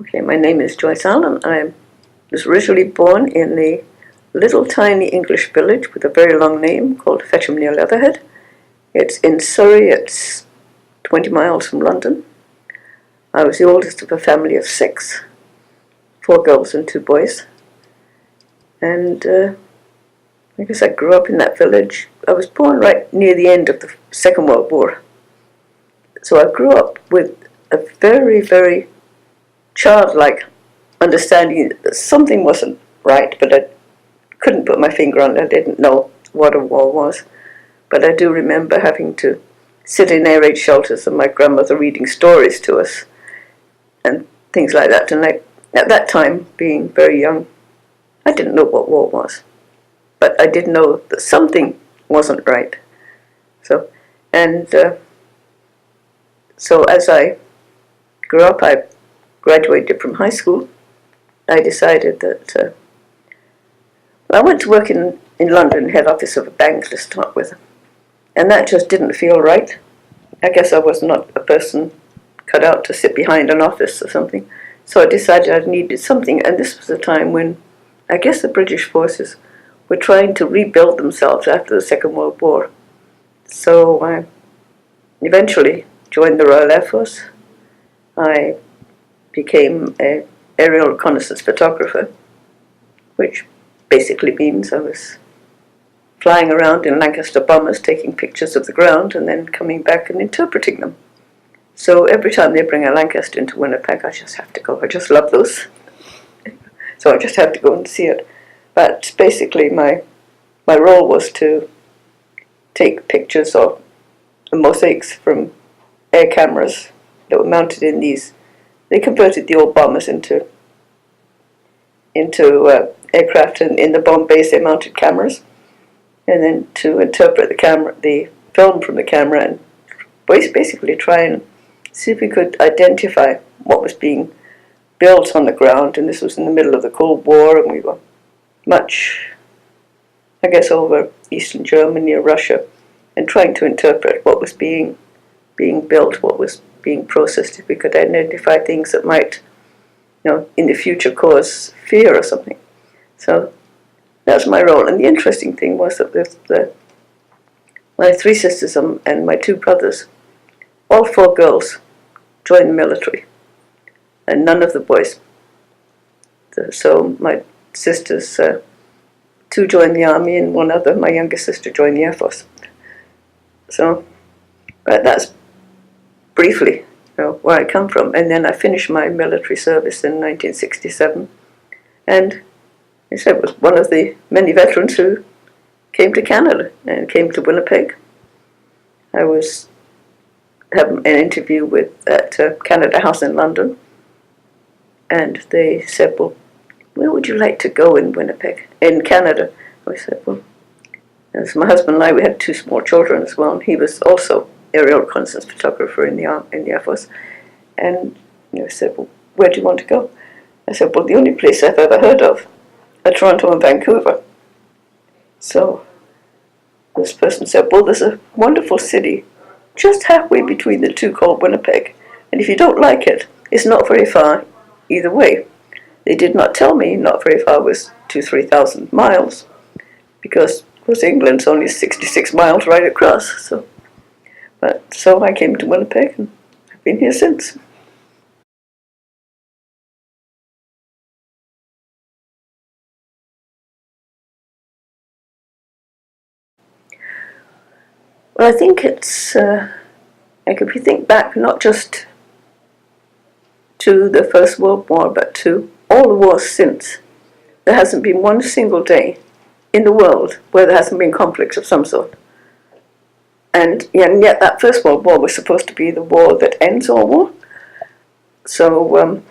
Okay, my name is Joyce Allen. I was originally born in a little tiny English village with a very long name called Fetcham near Leatherhead. It's in Surrey. It's 20 miles from London. I was the oldest of a family of 6, 4 girls and 2 boys. And I guess I grew up in that village. I was born right near the end of the Second World War. So I grew up with a very, very childlike understanding that something wasn't right, but I couldn't put my finger on it. I didn't know what a war was. But I do remember having to sit in air raid shelters and my grandmother reading stories to us and things like that. And at that time, being very young, I didn't know what war was. But I did know that something wasn't right. So as I grew up, I graduated from high school. I decided that I went to work in London, head office of a bank to start with, and that just didn't feel right. I guess I was not a person cut out to sit behind an office or something. So I decided I needed something, and this was a time when I guess the British forces were trying to rebuild themselves after the Second World War. So I eventually joined the Royal Air Force. I became an aerial reconnaissance photographer, which basically means I was flying around in Lancaster bombers, taking pictures of the ground and then coming back and interpreting them. So every time they bring a Lancaster into Winnipeg, I just have to go. I just love those. So I just have to go and see it. But basically my role was to take pictures of the mosaics from air cameras that were mounted in these. They converted the old bombers into aircraft, and in the bomb base they mounted cameras, and then to interpret the film from the camera, and basically try and see if we could identify what was being built on the ground. And this was in the middle of the Cold War, and we were much, I guess, over Eastern Germany or Russia, and trying to interpret what was being built, what was being processed, if we could identify things that might, in the future cause fear or something. So that's my role. And the interesting thing was that my 3 sisters and my 2 brothers, all 4 girls, joined the military, and none of the boys. So my sisters, 2 joined the army, and one other, my youngest sister, joined the Air Force. So, but that's briefly where I come from. And then I finished my military service in 1967, and I said was one of the many veterans who came to Canada and came to Winnipeg. I was having an interview at Canada House in London, and they said, well, where would you like to go in Winnipeg, in Canada? I said, well, as my husband and I, we had 2 small children as well, and he was also aerial reconnaissance photographer in the Air Force. And I said, well, where do you want to go? I said, well, the only place I've ever heard of are Toronto and Vancouver. So this person said, well, there's a wonderful city just halfway between the 2 called Winnipeg, and if you don't like it, it's not very far either way. They did not tell me not very far was 2,000-3,000 miles, because of course England's only 66 miles right across. So I came to Winnipeg, and I've been here since. Well, I think it's, if you think back not just to the First World War, but to all the wars since, there hasn't been one single day in the world where there hasn't been conflict of some sort. And yet that First World War was supposed to be the war that ends all war. So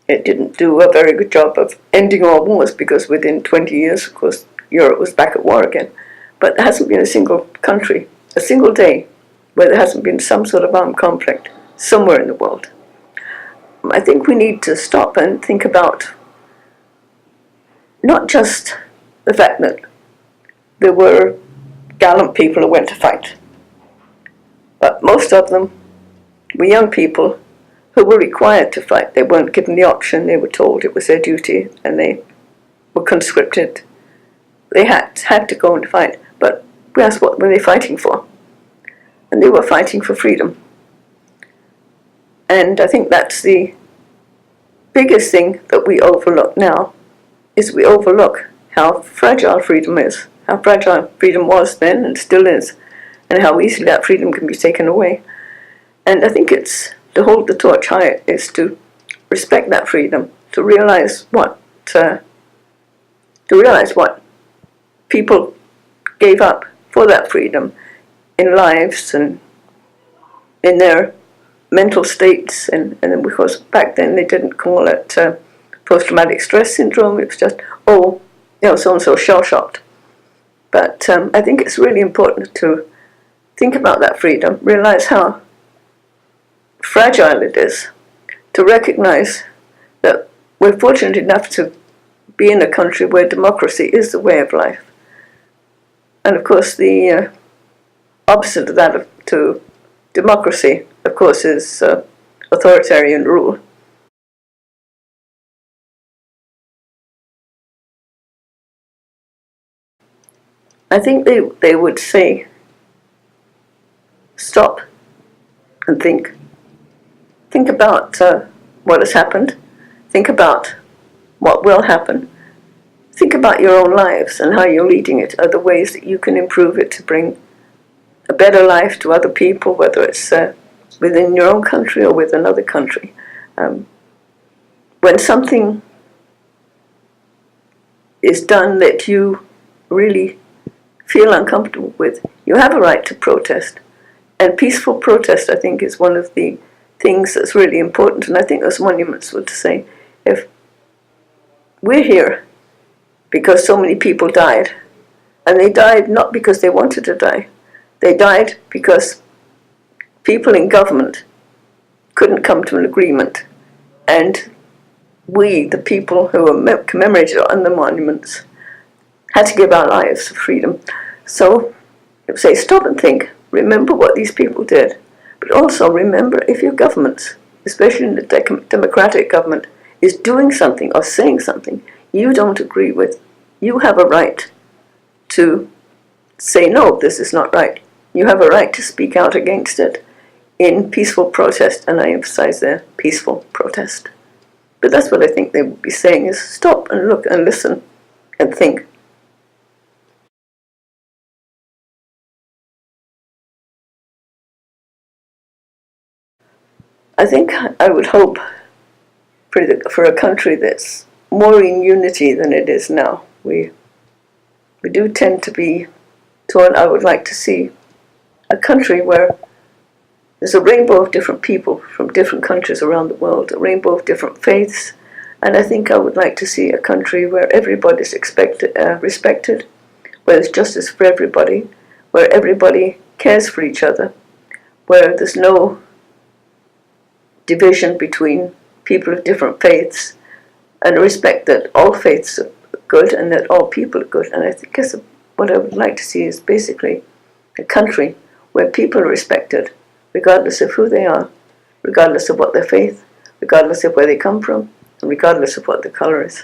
it didn't do a very good job of ending all wars, because within 20 years, of course, Europe was back at war again. But there hasn't been a single country, a single day, where there hasn't been some sort of armed conflict somewhere in the world. I think we need to stop and think about not just the fact that there were gallant people who went to fight, but most of them were young people who were required to fight. They weren't given the option. They were told it was their duty, and they were conscripted. They had to go and fight. But we asked, what were they fighting for? And they were fighting for freedom. And I think that's the biggest thing that we overlook now, is we overlook how fragile freedom is, how fragile freedom was then and still is, and how easily that freedom can be taken away. And I think it's to hold the torch high is to respect that freedom, to realize what people gave up for that freedom in lives and in their mental states, and because back then they didn't call it post-traumatic stress syndrome. It was just, so-and-so shell-shocked. But I think it's really important to think about that freedom, realize how fragile it is, to recognize that we're fortunate enough to be in a country where democracy is the way of life. And of course the opposite of that to democracy, of course, is authoritarian rule. I think they would say, stop and think. Think about what has happened. Think about what will happen. Think about your own lives and how you're leading it. Are there ways that you can improve it to bring a better life to other people, whether it's within your own country or with another country? When something is done that you really feel uncomfortable with, you have a right to protest. And peaceful protest, I think, is one of the things that's really important. And I think those monuments would say, if we're here because so many people died, and they died not because they wanted to die, they died because people in government couldn't come to an agreement, and we, the people who are commemorated on the monuments, had to give our lives for freedom. So, say, stop and think, remember what these people did, but also remember if your government, especially in the democratic government, is doing something or saying something you don't agree with, you have a right to say, no, this is not right. You have a right to speak out against it in peaceful protest, and I emphasize there, peaceful protest. But that's what I think they would be saying, is stop and look and listen and think. I think I would hope for a country that's more in unity than it is now. We do tend to be torn. I would like to see a country where there's a rainbow of different people from different countries around the world, a rainbow of different faiths, and I think I would like to see a country where everybody's respected, where there's justice for everybody, where everybody cares for each other, where there's no division between people of different faiths, and respect that all faiths are good and that all people are good. And I think what I would like to see is basically a country where people are respected, regardless of who they are, regardless of what their faith, regardless of where they come from, and regardless of what their color is.